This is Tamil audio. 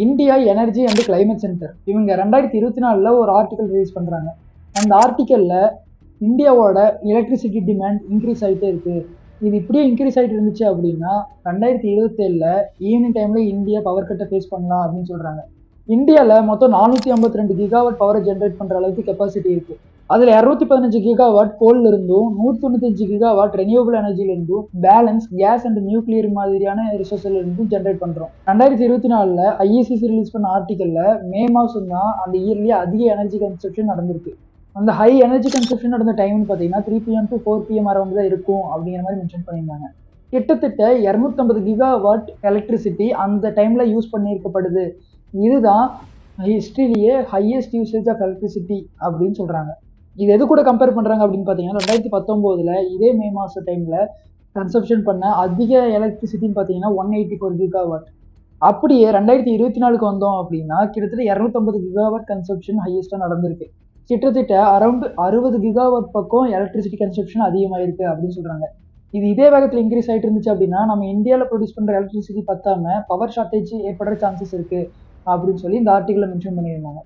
India energy and climate centre இவங்க 2024 ஒரு ஆர்டிக்கல் ரிலீஸ் பண்ணுறாங்க. அந்த ஆர்டிக்கலில் இந்தியாவோட எலக்ட்ரிசிட்டி டிமாண்ட் இன்க்ரீஸ் ஆகிட்டே இருக்குது. இது இப்படியே இன்க்ரீஸ் ஆகிட்டு இருந்துச்சு அப்படின்னா 2027 ஈவினிங் டைமில் இந்தியா பவர் கட்டை ஃபேஸ் பண்ணலாம் அப்படின்னு சொல்கிறாங்க. இந்தியாவில் மொத்தம் 452 கிகாவாட் பவரை ஜென்ரேட் பண்ணுற அளவுக்கு கெப்பாசிட்டி இருக்குது. அதில் 215 கிகாவாட் கோல்ல இருந்தும் 195 கிகாவாட் ரெனியூவபிள் எனர்ஜில இருந்தும் பேலன்ஸ் கேஸ் அண்ட் நியூக்ளியர் மாதிரியான ரிசோர்ஸ்ல இருந்தும் ஜென்ரேட் பண்றோம். 2024 ஐஇசிசி ரிலீஸ் பண்ண ஆர்டிக்கல்ல மே மாசம் தான் அந்த இயர்லயே அதிக எனர்ஜி கன்சப்ஷன் நடந்திருக்கு. அந்த ஹை எனர்ஜி கன்சப்ஷன் நடந்த டைம்னு பார்த்தீங்கன்னா 3 PM to 4 PM அரௌண்ட் தான் இருக்கும் அப்படிங்கிற மாதிரி மென்ஷன் பண்ணியிருந்தாங்க. கிட்டத்தட்ட 250 கிகாவாட் எலக்ட்ரிசிட்டி அந்த டைம்ல யூஸ் பண்ணியிருக்கப்படுது. இதுதான் ஹிஸ்டரியிலேயே ஹையஸ்ட் யூசேஜ் ஆஃப் எலக்ட்ரிசிட்டி அப்படின்னு சொல்றாங்க. இது எது கூட கம்பேர் பண்ணுறாங்க அப்படின்னு பார்த்தீங்கன்னா 2019 இதே மே மாதம் டைமில் கன்சப்ஷன் பண்ண அதிக எலக்ட்ரிசிட்டின்னு பார்த்தீங்கன்னா 184 கிகாவாட். அப்படியே 2024 வந்தோம் அப்படின்னா கிட்டத்தட்ட 250 கிகாவாட் கன்சப்ஷன் ஹையஸ்ட்டாக நடந்திருக்கு. கிட்டத்தட்ட அரௌண்ட் 60 கிகாவாட் பக்கம் எலக்ட்ரிசிட்டி கன்சப்ஷன் அதிகமாயிருக்கு அப்படின்னு சொல்கிறாங்க. இது இதே வேகத்தில் இன்க்ரீஸ் ஆகிட்டு இருந்துச்சு அப்படின்னா நம்ம இந்தியாவில் ப்ரொடியூஸ் பண்ணுற எலக்ட்ரிசிட்டி பத்தாம பவர் ஷார்ட்டேஜ் ஏற்படுற சான்சஸ் இருக்குது அப்படின்னு சொல்லி இந்த ஆர்டிக்கலில் மென்ஷன் பண்ணியிருந்தாங்க.